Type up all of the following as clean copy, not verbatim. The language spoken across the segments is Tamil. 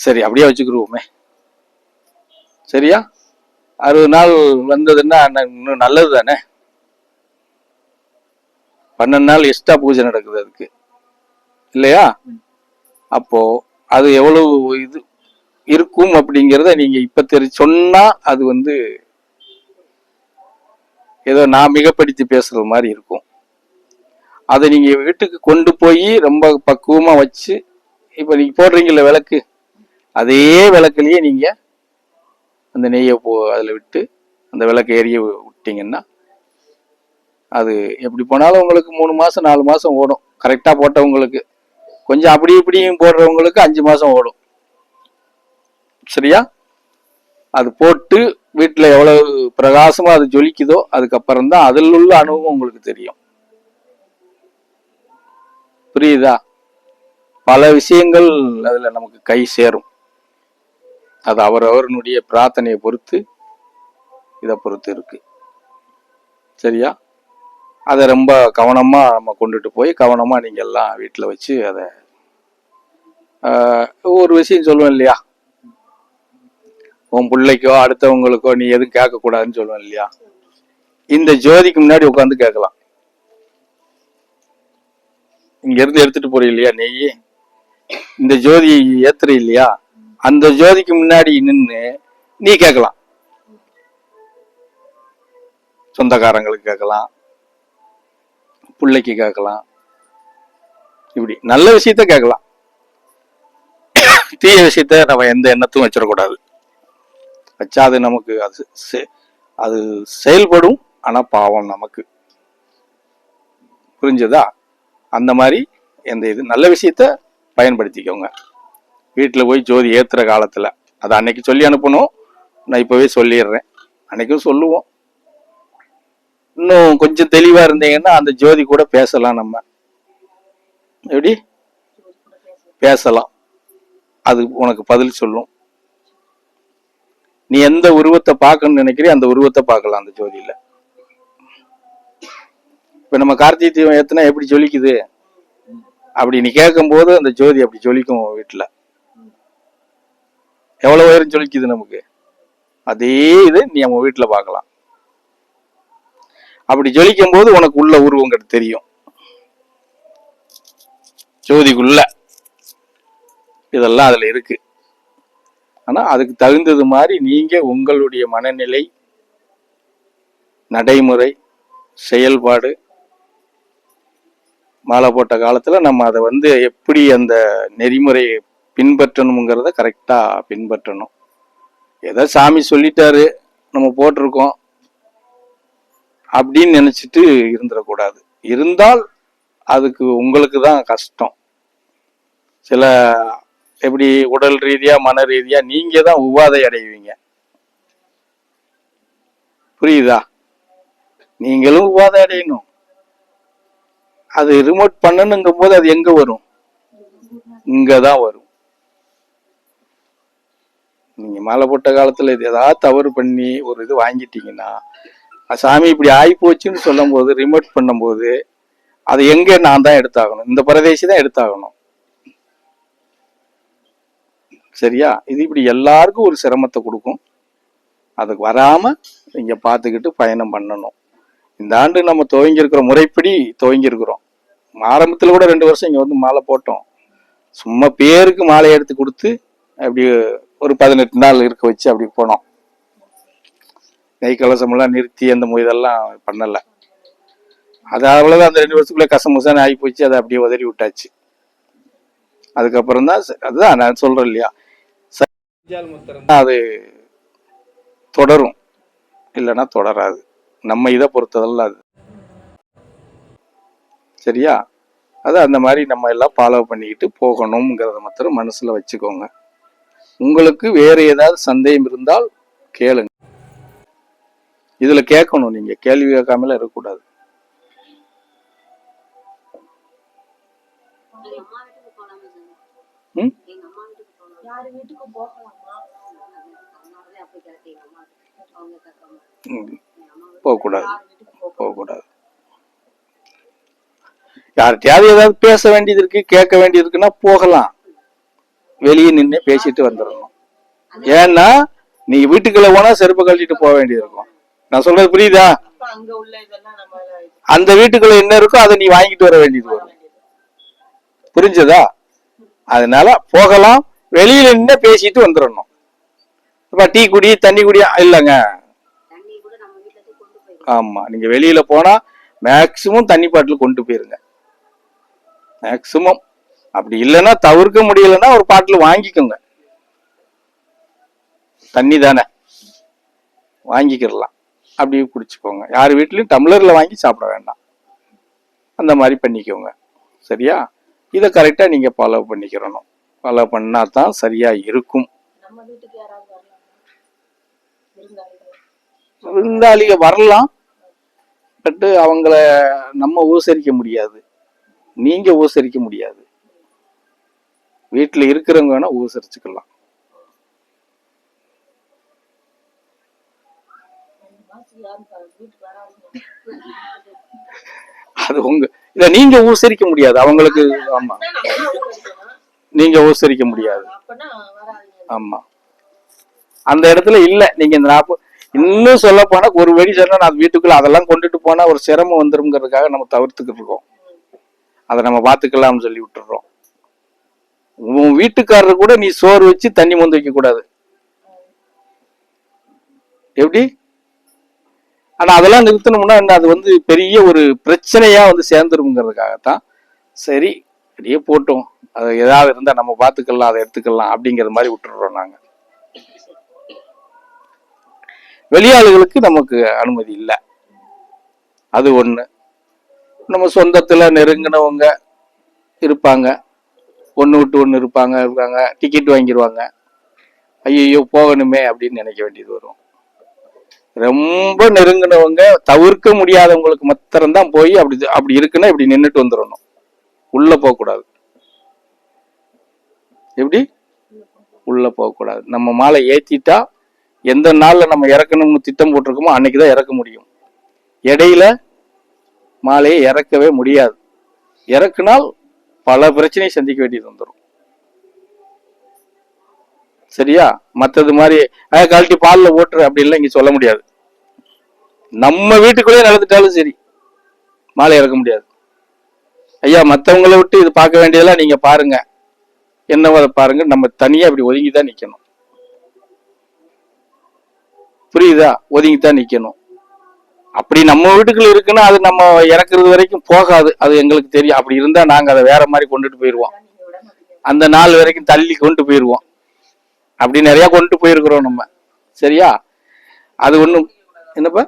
சரி, அப்படியே வச்சுக்கிருவோமே. சரியா? 60 நாள் வந்ததுன்னா இன்னும் நல்லது தானே. 12 நாள் எக்ஸ்ட்ரா பூஜை நடக்குது அதுக்கு, இல்லையா? அப்போ அது எவ்வளவு இது இருக்கும் அப்படிங்கிறத நீங்க இப்ப சொன்னா அது ஏதோ நான் மிகப்படுத்தி பேசுறது மாதிரி இருக்கும். அதை நீங்க வீட்டுக்கு கொண்டு போய் ரொம்ப பக்குவமா வச்சு, இப்ப நீங்க போடுறீங்கல்ல விளக்கு, அதே விளக்குலயே நீங்க அந்த நெய்யை அதுல விட்டு அந்த விளக்கு எரிய விட்டீங்கன்னா அது எப்படி போனாலும் உங்களுக்கு 3 மாசம் 4 மாசம் ஓடும். கரெக்டா போட்டவங்களுக்கு. கொஞ்சம் அப்படி இப்படியும் போடுறவங்களுக்கு 5 மாசம் ஓடும். சரியா? அது போட்டு வீட்டுல எவ்வளவு பிரகாசமா அது ஜொலிக்குதோ அதுக்கப்புறம் தான் அதில் உள்ள அனுபவம் உங்களுக்கு தெரியும். புரியுதா? பல விஷயங்கள் அதுல நமக்கு கை சேரும். அது அவரவருடைய பிரார்த்தனையை பொறுத்து, இதை பொறுத்து இருக்கு. சரியா? அதை ரொம்ப கவனமா நம்ம கொண்டுட்டு போய் கவனமா நீங்க எல்லாம் வீட்டுல வச்சு அதை ஒரு விஷயம் சொல்லுவேன் இல்லையா, உன் பிள்ளைக்கோ அடுத்தவங்களுக்கோ நீ எதுவும் கேட்க கூடாதுன்னு சொல்லுவேன் இல்லையா, இந்த ஜோதிக்கு முன்னாடி உட்காந்து கேட்கலாம். இங்க இருந்து எடுத்துட்டு போறீ இல்லையா நெய், இந்த ஜோதி ஏத்துற இல்லையா, அந்த ஜோதிக்கு முன்னாடி நின்று நீ கேட்கலாம். சொந்தக்காரங்களுக்கு கேட்கலாம், பிள்ளைக்கு கேட்கலாம், இப்படி நல்ல விஷயத்த கேட்கலாம். தீய விஷயத்த நம்ம எந்த எண்ணத்தும் வச்சிடக்கூடாது. வச்சா அது நமக்கு அது செயல்படும், ஆனா பாவம் நமக்கு. புரிஞ்சதா? அந்த மாதிரி எந்த இது நல்ல விஷயத்த பயன்படுத்திக்கோங்க. வீட்டில் போய் ஜோதி ஏத்துற காலத்துல அதை அன்னைக்கு சொல்லி அனுப்பணும். நான் இப்பவே சொல்லிடுறேன், அன்னைக்கும் சொல்லுவோம். இன்னும் கொஞ்சம் தெளிவா இருந்தீங்கன்னா அந்த ஜோதி கூட பேசலாம். நம்ம எப்படி பேசலாம், அது உனக்கு பதில் சொல்லும். நீ எந்த உருவத்தை பார்க்கணும்னு நினைக்கிறியோ அந்த உருவத்தை பார்க்கலாம் அந்த ஜோதியில. இப்ப நம்ம கார்த்திகை தீபம் ஏத்துனா எப்படி ஜொலிக்குது அப்படி நீ கேட்கும் போது அந்த ஜோதி அப்படி ஜொலிக்கும். வீட்டுல எவ்வளவு உயரம் ஜொலிக்குது நமக்கு, அதே இது நீ நம்ம வீட்டுல பார்க்கலாம். அப்படி ஜொலிக்கும் போது உனக்கு உள்ள உருவங்கிறது தெரியும். ஜோதிக்குள்ள இதெல்லாம் அதுல இருக்கு. ஆனா அதுக்கு தகுந்தது மாதிரி நீங்க உங்களுடைய மனநிலை, நடைமுறை, செயல்பாடு, மாலை போட்ட காலத்துல நம்ம அதை எப்படி அந்த நெறிமுறையை பின்பற்றணுங்கிறத கரெக்டா பின்பற்றணும். ஏதோ சாமி சொல்லிட்டாரு நம்ம போட்டிருக்கோம் அப்படின்னு நினைச்சிட்டு இருந்துடக்கூடாது. இருந்தால் அதுக்கு உங்களுக்கு தான் கஷ்டம். சில எப்படி உடல் ரீதியா மன ரீதியா நீங்க தான் உபாதை அடைவீங்க. புரியுதா? நீங்களும் உபாதை அடையணும். அது ரிமோட் பண்ணணுங்கும் போது அது எங்க வரும்? இங்கதான் வரும். நீங்க மாலை போட்ட காலத்துல இது ஏதாவது தவறு பண்ணி ஒரு இது வாங்கிட்டீங்கன்னா, சாமி இப்படி ஆகி போச்சுன்னு சொல்லும் போது, ரிமோட் பண்ணும் போது அது எங்க நான் தான் எடுத்தாகணும், இந்த பிரதேசி தான் எடுத்தாகணும். சரியா? இது இப்படி எல்லாருக்கும் ஒரு சிரமத்தை கொடுக்கும். அதுக்கு வராம நீங்க பார்த்துக்கிட்டு பயணம் பண்ணணும். இந்த ஆண்டு நம்ம துவங்கி முறைப்படி துவங்கி இருக்கிறோம். ஆரம்பத்துல கூட 2 வருஷம் இங்க மாலை போட்டோம். சும்மா பேருக்கு மாலை எடுத்து கொடுத்து அப்படி ஒரு 18 நாள் இருக்க வச்சு அப்படி போனோம். நெய் கலசம் எல்லாம் நிறுத்தி அந்த இதெல்லாம் பண்ணல. அது அவ்வளவுதான். அந்த 2 வருஷத்துக்குள்ள கசமுசான்னு ஆகி போச்சு. அதை அப்படியே உதறி விட்டாச்சு. அதுக்கப்புறம் தான் அதுதான் நான் சொல்றேன் இல்லையா, அது தொடரும், இல்லைன்னா தொடராது. நம்ம இதை பொறுத்ததெல்லாம் அது. சரியா? அது அந்த மாதிரி நம்ம எல்லாம் ஃபாலோ பண்ணிக்கிட்டு போகணுங்கிறத மாத்திரம் மனசுல வச்சுக்கோங்க. உங்களுக்கு வேற ஏதாவது சந்தேகம் இருந்தால் கேளுங்க. இதுல கேட்கணும், நீங்க கேள்வி கேட்காமல இருக்கக்கூடாது. போகக்கூடாது, போகக்கூடாது. யார்கிட்டயாவது ஏதாவது பேச வேண்டியது இருக்கு, கேட்க வேண்டியது இருக்குன்னா போகலாம். வெளியே நின்று பேசிட்டு வந்துடணும். ஏன்னா நீ வீட்டுக்குள்ள போனா செருப்பு கழட்டிட்டு போக வேண்டியது இருக்கும். நான் சொல்றது புரியுதா? அந்த வீட்டுக்குள்ள என்ன இருக்கோ அதை நீ வாங்கிட்டு வர வேண்டியது வரும். புரிஞ்சதா? அதனால போகலாம், வெளியில நின்று பேசிட்டு வந்துடணும். இப்ப டீ குடி தண்ணி குடி இல்லைங்க. ஆமா, நீங்க வெளியில போனா மேக்சிமம் தண்ணி பாட்டில் கொண்டு போயிருங்க. மேக்சிமம் அப்படி இல்லைன்னா, தவிர்க்க முடியலன்னா ஒரு பாட்டில் வாங்கிக்கோங்க. தண்ணி தானே, வாங்கிக்கிடலாம், அப்படியே குடிச்சுக்கோங்க. யார் வீட்லயும் டம்ளர்ல வாங்கி சாப்பிட வேண்டாம். அந்த மாதிரி பண்ணிக்கோங்க. சரியா? இதை கரெக்டா நீங்க ஃபாலோ பண்ணிக்கிறணும். ஃபாலோ பண்ணா தான் சரியா இருக்கும். விருந்தாளிக வரலாம், பட்டு அவங்கள நம்ம உபசரிக்க முடியாது, நீங்க உபசரிக்க முடியாது. வீட்டுல இருக்கிறவங்க வேணா உபசரிச்சுக்கலாம். அது உங்க இல்ல, நீங்க உபசரிக்க முடியாது அவங்களுக்கு. ஆமா, நீங்க உபசரிக்க முடியாது. ஆமா, அந்த இடத்துல இல்ல. நீங்க இந்த இன்னும் சொல்ல போனா ஒரு வெடி சொன்னா நான் வீட்டுக்குள்ள அதெல்லாம் கொண்டுட்டு போனா ஒரு சிரமம் வந்துருங்கிறதுக்காக நம்ம தவிர்த்துக்கிட்டு இருக்கோம். அதை நம்ம பாத்துக்கலாம்னு சொல்லி விட்டுறோம். உன் வீட்டுக்காரர் கூட நீ சோறு வச்சு தண்ணி மொந்து வைக்க கூடாது. எப்படி? ஆனா அதெல்லாம் நிறுத்தணும்னா அது வந்து பெரிய ஒரு பிரச்சனையா வந்து சேர்ந்துருங்கிறதுக்காகத்தான் சரி அப்படியே போட்டோம், அது ஏதாவது இருந்தா நம்ம பாத்துக்கலாம், அதை எடுத்துக்கலாம் அப்படிங்கிற மாதிரி விட்டுடுறோம் நாங்க. வெளியாளுகளுக்கு நமக்கு அனுமதி இல்லை. அது ஒண்ணு. நம்ம சொந்தத்துல நெருங்கினவங்க இருப்பாங்க, ஒண்ணு விட்டு ஒண்ணு இருப்பாங்க, டிக்கெட் வாங்கிடுவாங்க. ஐயோ போகணுமே அப்படின்னு நினைக்க வேண்டியது வரும். ரொம்ப நெருங்கினவங்க, தவிர்க்க முடியாதவங்களுக்கு மாத்திரம்தான் போய் அப்படி இருக்குன்னா இப்படி நின்றுட்டு வந்துடணும், உள்ள போக கூடாது. எப்படி? உள்ள போக கூடாது. நம்ம மாலை ஏத்திட்டா எந்த நாள்ல நம்ம இறக்கணும்னு திட்டம் போட்டிருக்கோமோ அன்னைக்குதான் இறக்க முடியும். இடையில மாலையை இறக்கவே முடியாது. இறக்குனால் பல பிரச்சனையை சந்திக்க வேண்டியது வந்துடும். சரியா? மற்றது மாதிரி கழட்டி பால்ல ஓட்டுற அப்படின்லாம் இங்க சொல்ல முடியாது. நம்ம வீட்டுக்குள்ளேயே நடந்துட்டாலும் சரி மாலை இறக்க முடியாது. ஐயா, மற்றவங்களை விட்டு இது பார்க்க வேண்டியதெல்லாம் நீங்க பாருங்க, என்னவோ அதை பாருங்க. நம்ம தனியா இப்படி ஒதுங்கிதான் நிக்கணும். புரியுதா? ஒதுங்கித்தான் நிக்கணும். அப்படி நம்ம வீட்டுக்குள்ள இருக்குன்னா அது நம்ம இறக்குறது வரைக்கும் போகாது, அது எங்களுக்கு தெரியும். அப்படி இருந்தா நாங்க அதை வேற மாதிரி கொண்டுட்டு போயிருவோம், அந்த நாள் வரைக்கும் தள்ளி கொண்டு போயிருவோம். அப்படி நிறைய கொண்டு போயிருக்கிறோம் நம்ம. சரியா? அது ஒண்ணும். என்னப்பா?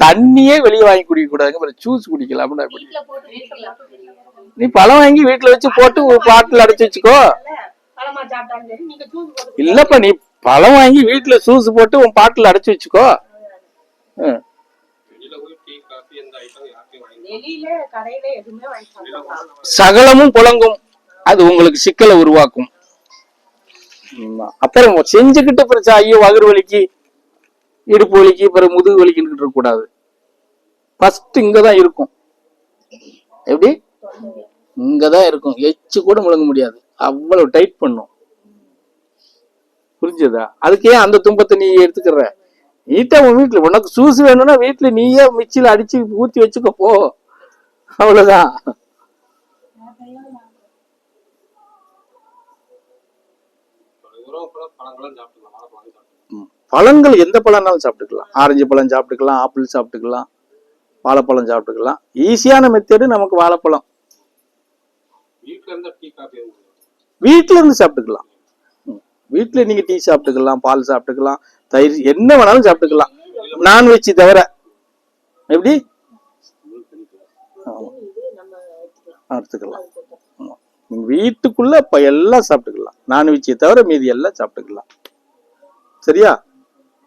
தண்ணியே வெளியே வாங்கி குடிக்க கூடாதுங்க, ஜூஸ் குடிக்கலாம். நீ பழம் வாங்கி வீட்டுல வச்சு போட்டு ஒரு பாட்டில் அடைச்சு வச்சுக்கோ. இல்லப்பா, நீ பழம் வாங்கி வீட்டுல ஜூஸ் போட்டு உன் பாட்டில் அடைச்சு வச்சுக்கோ. சகலமும் புழங்கும், அது உங்களுக்கு சிக்கலை உருவாக்கும். அப்புறம் செஞ்சுக்கிட்டு பிரச்சனை, ஐயோ வயிறு வலிக்கு, இடுப்பு வலிக்கு, பிறகு முதுகு வலிக்குன்னு இருக்க கூடாது. ஃபர்ஸ்ட் இங்கதான் இருக்கும். எப்படி? இங்கதான் இருக்கும். எச்சு கூட முழங்க முடியாது, அவ்வளவு டைட் பண்ணும். புரிஞ்சதா? அதுக்கே அந்த துன்பத்தை நீ எடுத்துக்கிற. நீட்டா உன் வீட்டுல உனக்கு ஜூஸ் வேணும்னா வீட்டுல நீயே மிக்சியில அடிச்சு ஊத்தி வச்சுக்க போ, அவ்வளவுதான். பழங்கள் எந்த பழம்னாலும் சாப்பிட்டுக்கலாம். ஆரஞ்சு பழம் சாப்பிட்டுக்கலாம், ஆப்பிள் சாப்பிட்டுக்கலாம், வாழைப்பழம் சாப்பிட்டுக்கலாம். ஈஸியான மெத்தேடு நமக்கு வாழைப்பழம். வீட்டுல இருந்து சாப்பிட்டுக்கலாம். வீட்டுல நீங்க டீ சாப்பிட்டுக்கலாம், பால் சாப்பிட்டுக்கலாம், தயிர் என்ன வேணாலும் சாப்பிட்டுக்கலாம், நான்வெஜ் தவிர. எப்படி? எடுத்துக்கலாம். வீட்டுக்குள்ள இப்ப எல்லாம் சாப்பிட்டுக்கலாம், நான்வெஜ்ஜை தவிர மீதி எல்லாம் சாப்பிட்டுக்கலாம். சரியா?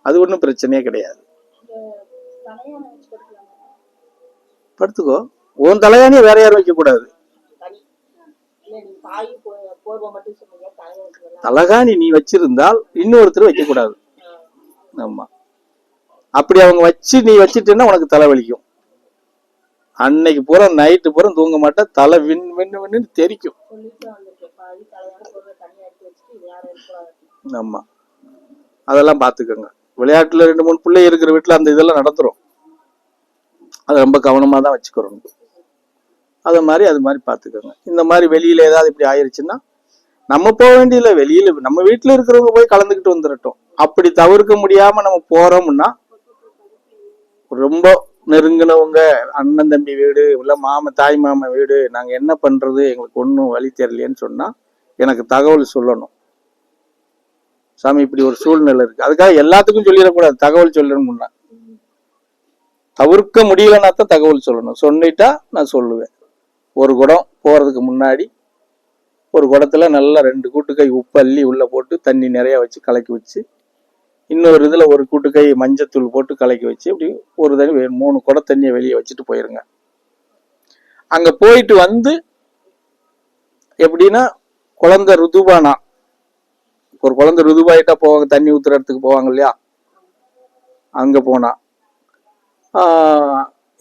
அது ஒண்ணும் பிரச்சனையே கிடையாது. படுத்துக்கோ. உன் தலையானிய வேற யாரும் வைக்க கூடாது. தலகாணி நீ வச்சிருந்தால் இன்னொருத்தர் வைக்க கூடாது. ஆமா, அப்படி அவங்க வச்சு நீ வச்சிட்டேன்னா உனக்கு தலைவலிக்கும். அன்னைக்கு பூரா நைட்டு பூரா தூங்க மாட்டேன், தலை வின் வின்னு வின்னு தெரிக்கும். ஆமா, அதெல்லாம் பாத்துக்கோங்க. விளையாட்டுல 2 3 பிள்ளை இருக்கிற வீட்டுல அந்த இதெல்லாம் நடந்துரும். அதை ரொம்ப கவனமா தான் வச்சுக்கிறோம். அது மாதிரி பாத்துக்கோங்க. இந்த மாதிரி வெளியில ஏதாவது இப்படி ஆயிருச்சுன்னா நம்ம போக வேண்டியதில்லை, வெளியில நம்ம வீட்டுல இருக்கிறவங்க போய் கலந்துக்கிட்டு வந்துடட்டும். அப்படி தவிர்க்க முடியாம நம்ம போறோம்னா, ரொம்ப நெருங்கினவங்க, அண்ணன் தம்பி வீடு இல்ல தாய் மாமா வீடு, நாங்க என்ன பண்றது, எங்களுக்கு ஒன்றும் வழி தெரியலையேன்னு சொன்னா எனக்கு தகவல் சொல்லணும். சாமி இப்படி ஒரு சூழ்நிலை இருக்கு, அதுக்காக எல்லாத்துக்கும் சொல்லிடக்கூடாது. தகவல் சொல்லணும்னா தவிர்க்க முடியலன்னா தான் தகவல் சொல்லணும். சொன்னிட்டா நான் சொல்லுவேன். ஒரு குடம் போறதுக்கு முன்னாடி ஒரு குடத்துல நல்லா 2 கூட்டுக்கை உப்பு அள்ளி உள்ள போட்டு தண்ணி நிறைய வச்சு கலக்கி வச்சு, இன்னொரு இதுல ஒரு கூட்டுக்கை மஞ்சத்தூள் போட்டு கலக்கி வச்சு, இப்படி ஒரு தண்ணி 3 குடம் தண்ணியை வெளியே வச்சுட்டு போயிருங்க. அங்க போயிட்டு வந்து எப்படின்னா, குழந்தை ருதுவானா, ஒரு குழந்தை ருதுவாயிட்டா போவாங்க, தண்ணி ஊத்துற இடத்துக்கு போவாங்க இல்லையா, அங்க போனா,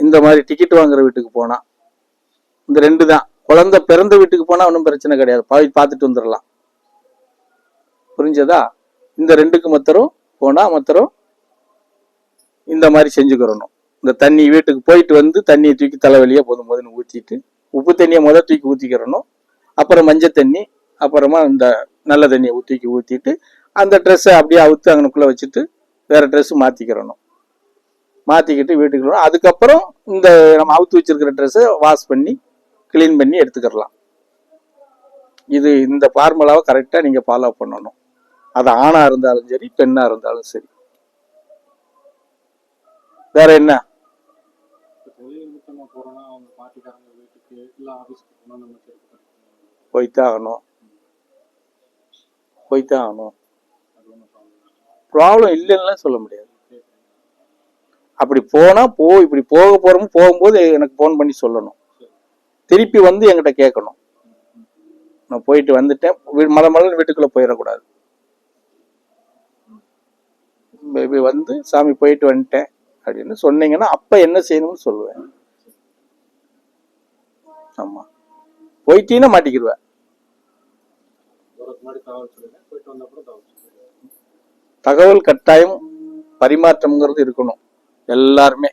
இந்த மாதிரி டிக்கெட் வாங்குற வீட்டுக்கு போனா, இந்த 2 தான். குழந்தை பிறந்த வீட்டுக்கு போனா ஒன்றும் பிரச்சனை கிடையாது, பார்த்துட்டு வந்துடலாம். புரிஞ்சதா? இந்த 2க்கு மாத்திரம் போனா மாத்திரம் இந்த மாதிரி செஞ்சுக்கிறணும். இந்த தண்ணி வீட்டுக்கு போயிட்டு வந்து தண்ணியை தூக்கி தலைவலியா போதுன்னு ஊற்றிட்டு, உப்பு தண்ணியை தூக்கி ஊற்றிக்கிறணும். அப்புறம் மஞ்சள் தண்ணி, அப்புறமா இந்த நல்ல தண்ணியை ஊற்றிட்டு அந்த ட்ரெஸ்ஸை அப்படியே அவுத்து அங்கனுக்குள்ள வச்சுட்டு வேற ட்ரெஸ் மாத்திக்கிறணும். மாத்திக்கிட்டு வீட்டுக்கு, அதுக்கப்புறம் இந்த நம்ம அவுத்து வச்சிருக்கிற ட்ரெஸ்ஸை வாஷ் பண்ணி கிளீன் பண்ணி எடுத்துக்கிடலாம். இது இந்த ஃபார்முலாவை கரெக்டா நீங்க ஃபாலோ பண்ணணும். அது ஆணா இருந்தாலும் சரி, பெண்ணா இருந்தாலும் சரி. வேற என்ன? போய்த்தான் ஆகணும். ப்ராப்ளம் இல்லைன்னா சொல்ல முடியாது. அப்படி போனா இப்படி போகும்போது எனக்கு போன் பண்ணி சொல்லணும். திருப்பி வந்து என்கிட்ட கேட்கணும், நான் போயிட்டு வந்துட்டேன், மலமலன்னு வீட்டுக்குள்ள போயிடக்கூடாது. வந்து சாமி போயிட்டு வந்துட்டேன் அப்படின்னு சொன்னீங்கன்னா அப்ப என்ன செய்யணும்னு சொல்லுவேன். ஆமா, போயிட்டீங்கன்னா மாட்டிக்கிடுவேன். தகவல் கட்டாயம் பரிமாற்றம்ங்கிறது இருக்கணும் எல்லாருமே.